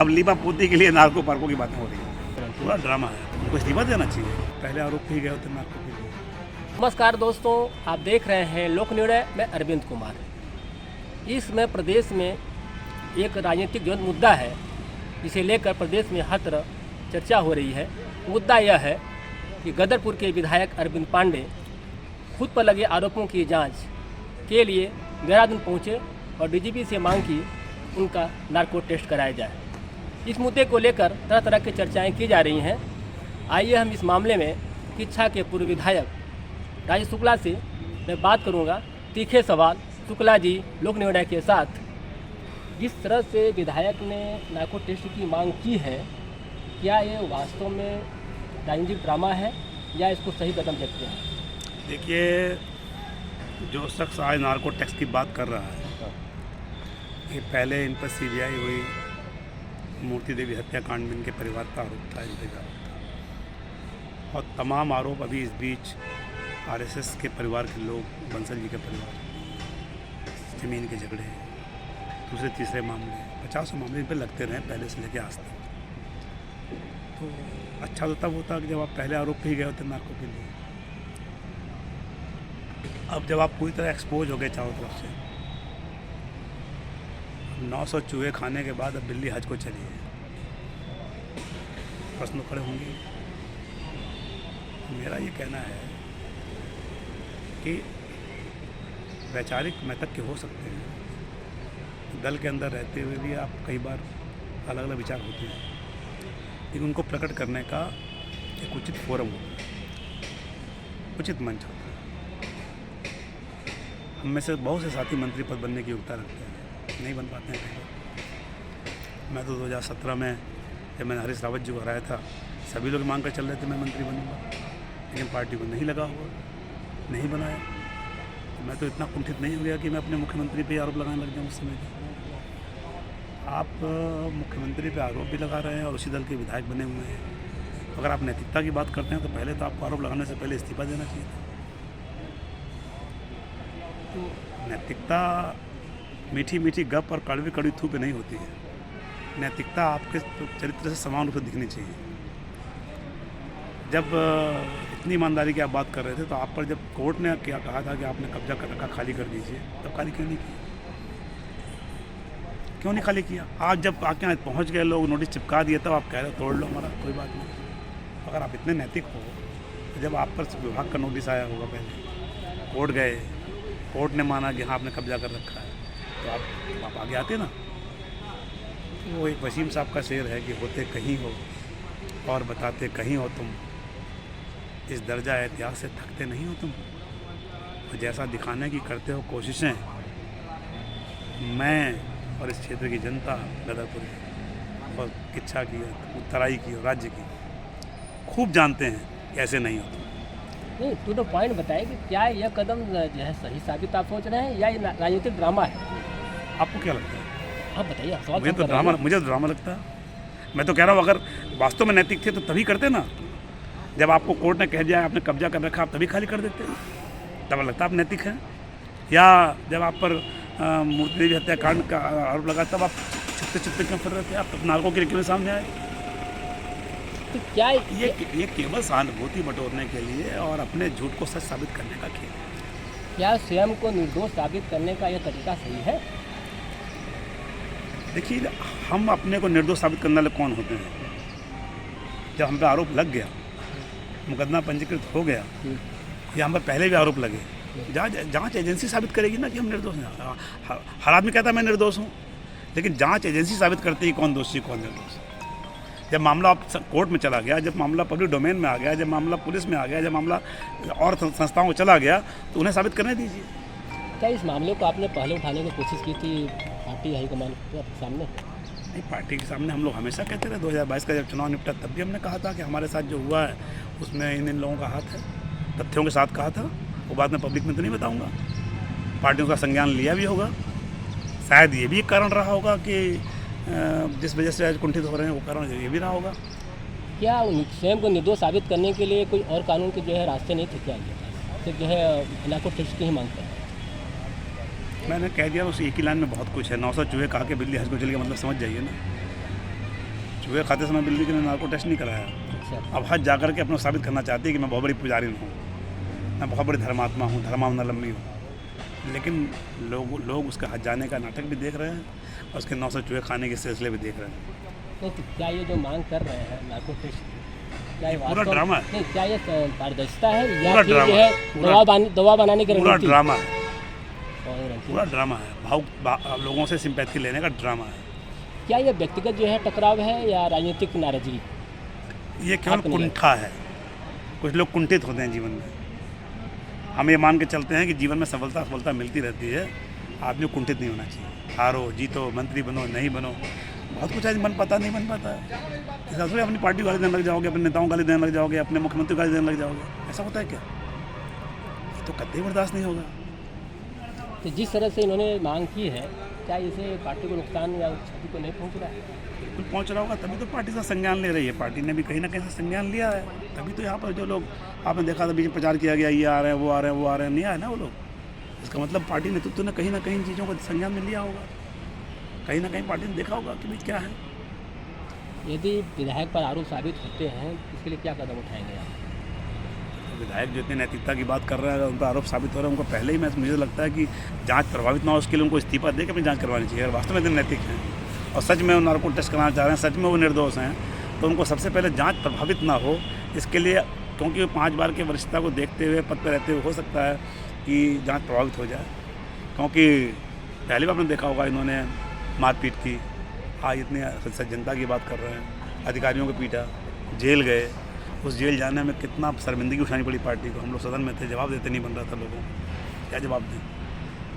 अब लीपा पोती के लिए नार्को पार्कों की बातें हो रही है, पूरा ड्रामा है। उनको इस्तीफा देना चाहिए, पहले आरोप ही गए होते नार्को के लिए। नमस्कार दोस्तों, आप देख रहे हैं लोक निर्णय में अरविंद कुमार। इस समय प्रदेश में एक राजनीतिक जो मुद्दा है, जिसे लेकर प्रदेश में हर तरफ चर्चा हो रही है। मुद्दा यह है कि गदरपुर के विधायक अरविंद पांडे खुद पर लगे आरोपों की जांच के लिए देहरादून पहुंचे और डीजीपी से मांग की उनका नार्को टेस्ट कराया जाए। इस मुद्दे को लेकर तरह तरह की चर्चाएं की जा रही हैं। आइए हम इस मामले में किच्छा के पूर्व विधायक राजेश शुक्ला से मैं बात करूंगा। तीखे सवाल शुक्ला जी लोक निर्णय के साथ। जिस तरह से विधायक ने नार्को टेस्ट की मांग की है, क्या ये वास्तव में राजनीतिक ड्रामा है या इसको सही कदम देखते हैं? देखिए, जो शख्स आज नार्को टैक्स की बात कर रहा है, ये पहले इन पर सीबीआई हुई मूर्ति देवी हत्याकांड में इनके परिवार का आरोप था, इनके आरोप था, और तमाम आरोप अभी इस बीच आरएसएस के परिवार के लोग, बंसल जी के परिवार, ज़मीन के झगड़े, दूसरे तीसरे मामले, 50 मामले इन पर लगते रहे पहले से लेकर आज तक। तो अच्छा तो तब होता कि जब आप पहले आरोप पे ही गए होते नार्को के लिए। अब जब आप पूरी तरह एक्सपोज हो गए चारों तरफ से, 900 चूहे खाने के बाद अब बिल्ली हज को चली है, प्रश्न खड़े होंगे। मेरा ये कहना है कि वैचारिक मैतज्ञ हो सकते हैं, दल के अंदर रहते हुए भी आप कई बार अलग अलग विचार होते हैं, लेकिन उनको प्रकट करने का एक उचित फोरम होता है, उचित मंच होता है। हम में से बहुत से साथी मंत्री पद बनने की योग्यता रखते हैं, नहीं बन पाते हैं। मैं तो 2017 में जब मैंने हरीश रावत जी को हराया था, सभी लोग मांग कर चल रहे थे मैं मंत्री बनूंगा, लेकिन पार्टी को नहीं लगा हुआ, नहीं बनाया। तो मैं तो इतना कुंठित नहीं हो गया कि मैं अपने मुख्यमंत्री पे आरोप लगाने लग जाऊँ उस समय। आप मुख्यमंत्री पे आरोप भी लगा रहे हैं और उसी दल के विधायक बने हुए हैं। अगर आप नैतिकता की बात करते हैं तो पहले तो आपको आरोप लगाने से पहले इस्तीफा देना चाहिए था। तो नैतिकता मीठी मीठी गप और कड़वी कड़वी थू पे नहीं होती है। नैतिकता आपके चरित्र से समान रूप से दिखनी चाहिए। जब इतनी ईमानदारी की आप बात कर रहे थे, तो आप पर जब कोर्ट ने क्या कहा था कि आपने कब्जा कर रखा, खाली कर दीजिए, तब खाली क्यों नहीं किया? क्यों नहीं खाली किया? आज जब आके यहाँ पहुँच गए, लोग नोटिस चिपका दिए, तब आप कह रहे हो तोड़ लो हमारा, कोई बात नहीं। अगर आप इतने नैतिक हो तो जब आप पर विभाग का नोटिस आया होगा, पहले कोर्ट गए, कोर्ट ने माना कि हाँ आपने कब्जा कर रखा है, तो आप आगे आते ना। वो एक वसीम साहब का शेर है कि होते कहीं हो और बताते कहीं हो तुम, इस दर्जा एहतियात से थकते नहीं हो तुम, और जैसा दिखाने की करते हो कोशिशें, मैं और इस क्षेत्र की जनता, गदरपुर और किच्छा की, तराई की और राज्य की खूब जानते हैं कि ऐसे नहीं हो तुम। नहीं, टू द पॉइंट बताइए कि क्या यह कदम जो है सही साबित आप सोच रहे हैं या ये राजनीतिक ड्रामा है? आपको क्या लगता है? आप बताइए। मुझे तो ड्रामा लगता है। मैं तो कह रहा हूँ, अगर वास्तव में नैतिक थे तो तभी करते ना। जब आपको कोर्ट ने कह दिया आपने कब्जा कर रखा, आप तभी खाली कर देते, तब लगता आप नैतिक हैं। या जब आप पर मूर्ति देवी हत्याकांड का आरोप लगा, तब आप छुपते क्यों फिर रहे थे? आप नार्को के लिए सामने आए? तो क्या ये केवल सहानुभूति बटोरने के लिए और अपने झूठ को सच साबित करने का खेल है। क्या स्वयं को निर्दोष साबित करने का यह तरीका सही है? देखिए, हम अपने को निर्दोष साबित करने वाले कौन होते हैं? जब हम पे आरोप लग गया, मुकदमा पंजीकृत हो गया, या हम पर पहले भी आरोप लगे, जांच एजेंसी साबित करेगी ना कि हम निर्दोष हैं। हर आदमी कहता है मैं निर्दोष हूँ, लेकिन जांच एजेंसी साबित करती है कौन दोषी कौन निर्दोष। जब मामला कोर्ट में चला गया, जब मामला पब्लिक डोमेन में आ गया, जब मामला पुलिस में आ गया, जब मामला और संस्थाओं को चला गया, तो उन्हें साबित करने दीजिए। क्या इस मामले को आपने पहले उठाने की कोशिश की थी पार्टी हाईकमान के सामने? नहीं, पार्टी के सामने हम लोग हमेशा कहते रहे। 2022 का जब चुनाव निपटा, तब भी हमने कहा था कि हमारे साथ जो हुआ है उसमें इन लोगों का हाथ है। तथ्यों के साथ कहा था, वो बात मैं पब्लिक में तो नहीं बताऊंगा। पार्टियों का संज्ञान लिया भी होगा। शायद ये भी एक कारण रहा होगा कि जिस वजह से आज कुंठित हो रहे हैं, वो कारण ये भी रहा होगा। क्या स्वयं को निर्दोष साबित करने के लिए कोई और कानून के जो है रास्ते नहीं थे क्या? सिर्फ जो है नार्को टेस्ट की ही मांग करते हैं। मैंने कह दिया, उस एक ही लाइन में बहुत कुछ है। 900 चूहे कहा के बिल्ली हज को चल गया, मतलब समझ जाइए ना। चूहे खाते समय बिल्ली के नार्को टेस्ट नहीं कराया। अच्छा। अब हज जाकर के अपना साबित करना चाहती है कि मैं बहुत बड़ी पुजारी हूँ, मैं बहुत बड़ी धर्मात्मा हूँ, धर्मावलंबी हूँ। लेकिन लोग उसके हज जाने का नाटक भी देख रहे हैं और उसके 900 चूहे खाने के सिलसिले भी देख रहे हैं। नहीं तो क्या ये जो मांग कर रहे हैं नार्को टेस्ट, क्या ये पूरा वास्तव- ड्रामा है। नहीं, क्या ये पारदर्शिता है या पूरा फिर ड्रामा ये है। है दवा बनाने की पूरा रणनीति? ड्रामा है, और रणनीति। पूरा ड्रामा है, लोगों से सिंपैथी लेने का ड्रामा है। क्या ये व्यक्तिगत जो है टकराव है या राजनीतिक नाराजगी? ये केवल आपको नहीं कुंठा है। कुछ लोग कुंठित होते हैं जीवन में। हम ये मान के चलते हैं कि जीवन में सफलता मिलती रहती है, आदमी को कुंठित नहीं होना चाहिए। हारो जीतो, मंत्री बनो नहीं बनो, बहुत कुछ आज बन पाता नहीं बन पाता है। इस हिसाब से अपनी पार्टी को गाली देने लग जाओगे, अपने नेताओं को गाली देने लग जाओगे, अपने मुख्यमंत्री को गाली देने लग जाओगे, ऐसा होता है क्या? ये तो कतई बर्दाश्त नहीं होगा। तो जिस तरह से इन्होंने मांग की है, क्या इसे पार्टी को नुकसान या क्षति को नहीं पहुंच रहा है? बिल्कुल पहुंच रहा होगा, तभी तो पार्टी से संज्ञान ले रही है। पार्टी ने भी कहीं ना कहीं से संज्ञान लिया है, तभी तो यहाँ पर जो लोग आपने देखा था बीच में प्रचार किया गया, ये आ रहे हैं वो आ रहे हैं वो आ रहे हैं, नहीं आए ना वो लोग। इसका मतलब पार्टी नेतृत्व ने कहीं ना कहीं चीज़ों को संज्ञान में लिया होगा, कहीं ना कहीं पार्टी ने देखा होगा कि भाई क्या है। यदि विधायक पर आरोप साबित होते हैं, इसके लिए क्या कदम उठाएंगे आप? विधायक जो इतनी नैतिकता की बात कर रहे हैं, उन पर आरोप साबित हो रहा है, उनको पहले ही मुझे लगता है कि जांच प्रभावित ना हो, उसके लिए उनको इस्तीफा दे के अपनी जांच करवानी चाहिए। अगर वास्तव में इतने नैतिक हैं और सच में वो नार्को टेस्ट कराना चाह रहे हैं, सच में वो निर्दोष हैं, तो उनको सबसे पहले जांच प्रभावित ना हो। इसके लिए क्योंकि 5 बार की वरिष्ठता को देखते हुए, पद पर रहते हुए, हो सकता है कि जाँच प्रभावित हो जाए। क्योंकि पहले भी आपने देखा होगा इन्होंने मारपीट की, आज इतनी जनता की बात कर रहे हैं, अधिकारियों को पीटा, जेल गए। उस जेल जाने में कितना शर्मिंदगी उठानी पड़ी पार्टी को। हम लोग सदन में थे, जवाब देते नहीं बन रहा था लोगों को, क्या जवाब दें।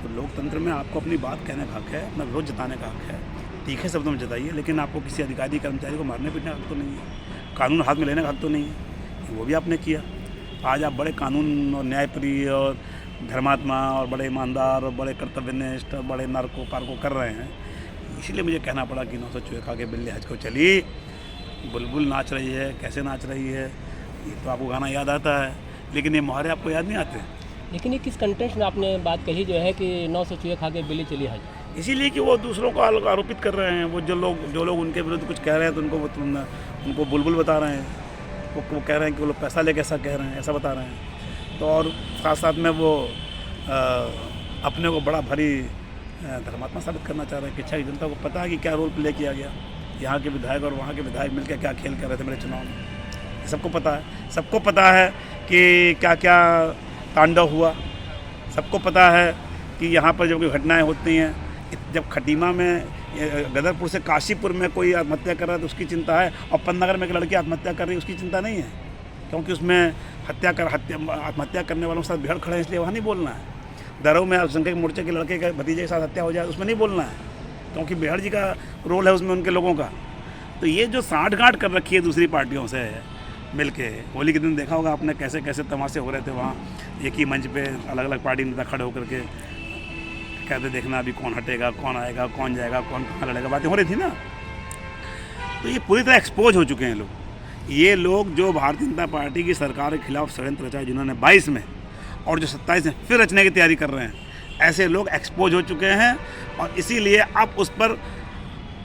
तो लोकतंत्र में आपको अपनी बात कहने का हक है, अपना विरोध जताने का हक है, तीखे शब्दों में जताइए, लेकिन आपको किसी अधिकारी कर्मचारी को मारने पीटने का हक तो नहीं है, कानून हाथ में लेने का हक तो नहीं है, वो भी आपने किया। आज आप बड़े कानून और न्यायप्रिय और धर्मात्मा और बड़े ईमानदार और बड़े कर्तव्यनिष्ठ और बड़े नार्को पार्को कर रहे हैं। इसलिए मुझे कहना पड़ा कि 900 चूहे खा के बिल्ली हज को चली। बुलबुल नाच रही है, कैसे नाच रही है, ये तो आपको गाना याद आता है, लेकिन ये मुहावरे आपको याद नहीं आते। लेकिन ये किस कंटेंट में आपने बात कही जो है कि 900 चूहे खा के बिल्ली चली हज? इसीलिए कि वो दूसरों को आरोपित कर रहे हैं। वो जो लोग उनके विरुद्ध कुछ कह रहे हैं तो उनको बुलबुल बता रहे हैं। वो कह रहे हैं कि वो लोग पैसा लेके ऐसा कह रहे हैं, ऐसा बता रहे हैं। तो और साथ साथ में वो अपने को बड़ा भारी धर्मात्मा साबित करना चाह रहे हैं कि अच्छा जनता को पता है कि क्या रोल प्ले किया गया। यहाँ के विधायक और वहाँ के विधायक मिलकर क्या खेल कर रहे थे मेरे चुनाव में, सबको पता है। सबको पता है कि क्या क्या तांडव हुआ, सबको पता है कि यहाँ पर जब कोई घटनाएँ होती हैं, जब खटीमा में गदरपुर से काशीपुर में कोई आत्महत्या कर रहा है तो उसकी चिंता है, और पन्नागर में एक लड़की आत्महत्या कर रही है उसकी चिंता नहीं है, क्योंकि उसमें आत्महत्या करने वालों के साथ भीड़ खड़े हैं, इसलिए वहाँ नहीं बोलना है। दरों में अल्पसंख्यक मोर्चे के लड़के के भतीजे के साथ हत्या हो जाए उसमें नहीं बोलना है, क्योंकि बिहार जी का रोल है उसमें उनके लोगों का। तो ये जो साँठ-गाँठ कर रखी है दूसरी पार्टियों से मिल के, होली के दिन देखा होगा आपने कैसे कैसे तमाशे हो रहे थे वहाँ, एक ही मंच पे अलग अलग पार्टी नेता खड़े होकर के कहते देखना अभी कौन हटेगा, कौन आएगा, कौन जाएगा, कौन कहाँ लड़ेगा, बातें हो रही थी ना। तो ये पूरी तरह एक्सपोज हो चुके हैं लोग। ये लोग जो भारतीय जनता पार्टी की सरकार के खिलाफ षड्यंत्र रचा जिन्होंने 22 में और जो 27 में फिर रचने की तैयारी कर रहे हैं, ऐसे लोग एक्सपोज हो चुके हैं। और इसीलिए अब उस पर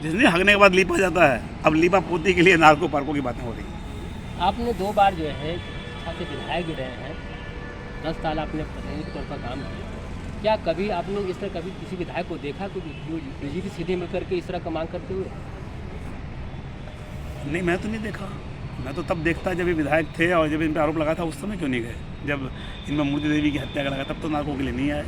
जिसने हगने के बाद लीपा जाता है, अब लीपा पोती के लिए नार्को पार्को की बातें हो रही हैं। आपने 2 बार जो है अच्छा से विधायक भी रहे हैं, 10 साल आपने प्रतिनिधि के तौर पर काम किया। क्या कभी आपने इस तरह कभी किसी विधायक को देखा कि बीजेपी सीधे मिलकर के इस तरह का मांग करते हुए? नहीं, मैं तो नहीं देखा। मैं तो तब देखता जब ये विधायक थे और जब इन पर आरोप लगा था उस समय क्यों नहीं गए। जब इनमें मूर्ति देवी की हत्या का लगा तब तो नार्को के लिए नहीं आए।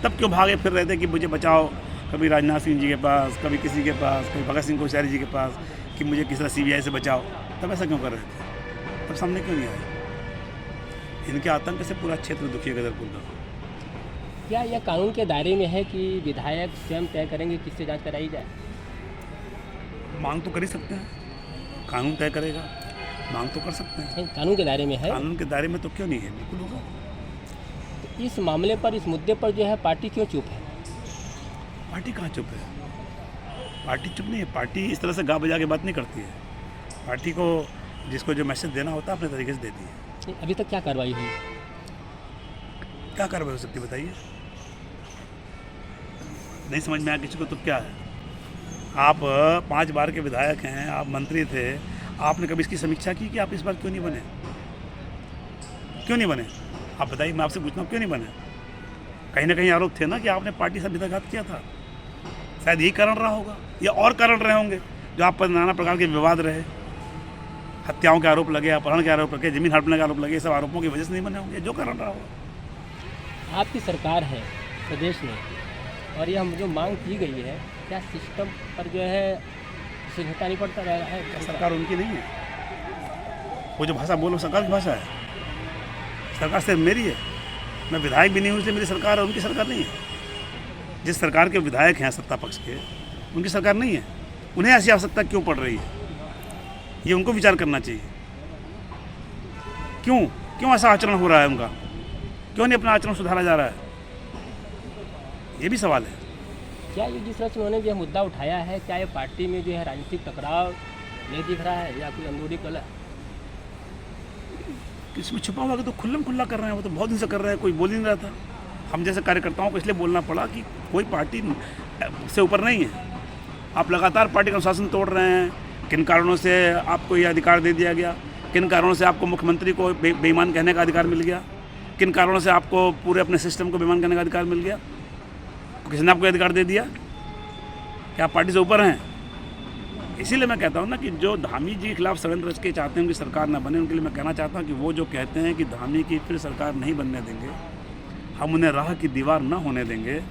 तब क्यों भागे फिर रहे थे कि मुझे बचाओ, कभी राजनाथ सिंह जी के पास, कभी किसी के पास, कभी भगत सिंह कोश्यारी जी के पास कि मुझे किसी तरह CBI से बचाओ। तब ऐसा क्यों कर रहे थे? तब सामने क्यों नहीं आए? इनके आतंक से पूरा क्षेत्र दुखी है गदरपुर का। क्या यह कानून के दायरे में है कि विधायक स्वयं तय करेंगे किससे जांच कराई जाए? मांग तो कर ही सकते हैं, कानून तय करेगा, मांग तो कर सकते हैं। नहीं, कानून के दायरे में है। कानून के दायरे में तो क्यों नहीं है, बिल्कुल होगा। तो इस मामले पर, इस मुद्दे पर जो है पार्टी क्यों चुप है? पार्टी कहाँ चुप है? पार्टी चुप नहीं है। पार्टी इस तरह से गा बजा के बात नहीं करती है। पार्टी को जिसको जो मैसेज देना होता है अपने तरीके से देती है। अभी तक क्या कार्रवाई हुई? क्या कार्रवाई हो सकती है बताइए? नहीं समझ में आया किसी को तो क्या है? आप 5 बार के विधायक हैं, आप मंत्री थे, आपने कभी इसकी समीक्षा की कि आप इस बार क्यों नहीं बने? क्यों नहीं बने? आप बताइए, मैं आपसे पूछता हूँ क्यों नहीं बने? कहीं ना कहीं आरोप थे ना कि आपने पार्टी से विधाघात किया था। शायद यही कारण रहा होगा या और कारण रहे होंगे जो आप पर नाना प्रकार के विवाद रहे, हत्याओं के आरोप लगे, अपहरण के आरोप लगे, जमीन हड़पने के आरोप लगे, सब आरोपों की वजह से नहीं बने होंगे, जो कारण रहा होगा। आपकी सरकार है प्रदेश में और यह जो मांग की गई है, क्या सिस्टम पर जो है समझौता नहीं पड़ता रहा है? सरकार उनकी नहीं है, वो जो भाषा बोलो सरकार की भाषा है। सरकार सिर्फ मेरी है, मैं विधायक भी नहीं हूँ, इसलिए मेरी सरकार है, उनकी सरकार नहीं है। जिस सरकार के विधायक हैं सत्ता पक्ष के, उनकी सरकार नहीं है। उन्हें ऐसी आवश्यकता क्यों पड़ रही है, ये उनको विचार करना चाहिए। क्यों ऐसा आचरण हो रहा है उनका? क्यों नहीं अपना आचरण सुधारा जा रहा है? ये भी सवाल है। क्या ये जिस तरह से उन्होंने जो मुद्दा उठाया है, क्या ये पार्टी में जो है राजनीतिक टकराव नहीं दिख रहा है या कोई अंदरूनी कलह? इसमें छुपा हुआ तो खुल्लम खुल्ला कर रहे हैं, वो तो बहुत दिन से कर रहे हैं, कोई बोल ही नहीं रहा था। हम जैसे कार्यकर्ताओं को इसलिए बोलना पड़ा कि कोई पार्टी से ऊपर नहीं है। आप लगातार पार्टी का अनुशासन तोड़ रहे हैं। किन कारणों से आपको ये अधिकार दे दिया गया? किन कारणों से आपको मुख्यमंत्री को बेईमान कहने का अधिकार मिल गया? किन कारणों से आपको पूरे अपने सिस्टम को बेईमान कहने का अधिकार मिल गया? किसने आपको अधिकार दे दिया? क्या आप पार्टी से ऊपर हैं? इसीलिए मैं कहता हूँ ना कि जो धामी जी के खिलाफ षड्यंत्र रच के चाहते हैं कि सरकार ना बने, उनके लिए मैं कहना चाहता हूँ कि वो जो कहते हैं कि धामी की फिर सरकार नहीं बनने देंगे, हम उन्हें राह की दीवार ना होने देंगे,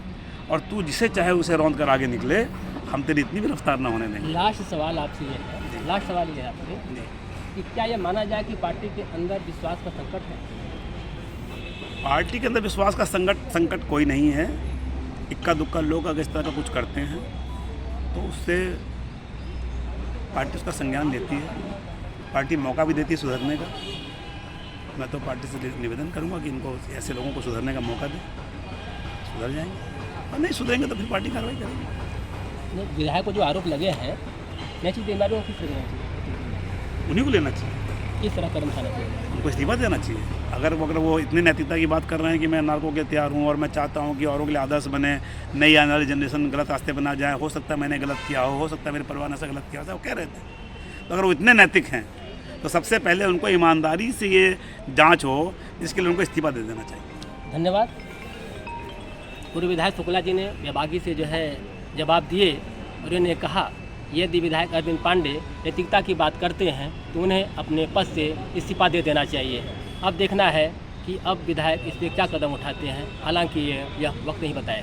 और तू जिसे चाहे उसे रौंद कर आगे निकले, हम तेरी इतनी भी रफ्तार ना होने देंगे। लास्ट सवाल आपसे ये है, लास्ट सवाल ये है आपसे कि क्या ये माना जाए कि पार्टी के अंदर विश्वास का संकट है? पार्टी के अंदर विश्वास का संकट कोई नहीं है। इक्का दुक्का लोग अगर इस तरह का कुछ करते हैं तो उससे पार्टी उसका संज्ञान लेती है, पार्टी मौका भी देती है सुधरने का। मैं तो पार्टी से निवेदन करूंगा कि इनको ऐसे लोगों को सुधरने का मौका दें, सुधर जाएंगे, और नहीं सुधरेंगे तो फिर पार्टी कार्रवाई करेगी। विधायक को जो आरोप लगे हैं, नैतिक जिम्मेदारी किस तरह लेना चाहिए? उन्हीं को लेना चाहिए। किस तरह कदम उठाना चाहिए? उनको इस्तीफा देना चाहिए। अगर वो इतनी नैतिकता की बात कर रहे हैं कि मैं नागरिकों के तैयार हूँ और मैं चाहता हूँ कि औरों के लिए आदर्श बने, नई आने वाली जनरेशन गलत रास्ते पर ना जाए, हो सकता है मैंने गलत किया हो सकता है मेरे परिवार ने ऐसा गलत किया हो, वो कह रहे थे। तो अगर वो इतने नैतिक हैं तो सबसे पहले उनको ईमानदारी से ये जाँच हो, जिसके लिए उनको इस्तीफा दे देना चाहिए। धन्यवाद। पूर्व विधायक शुक्ला जी ने बेबाकी से जो है जवाब दिए और उन्होंने कहा यदि विधायक अरविंद पांडे नैतिकता की बात करते हैं तो उन्हें अपने पद से इस्तीफा दे देना चाहिए। अब देखना है कि अब विधायक इस पर क्या कदम उठाते हैं, हालांकि यह वक्त नहीं बताएगा।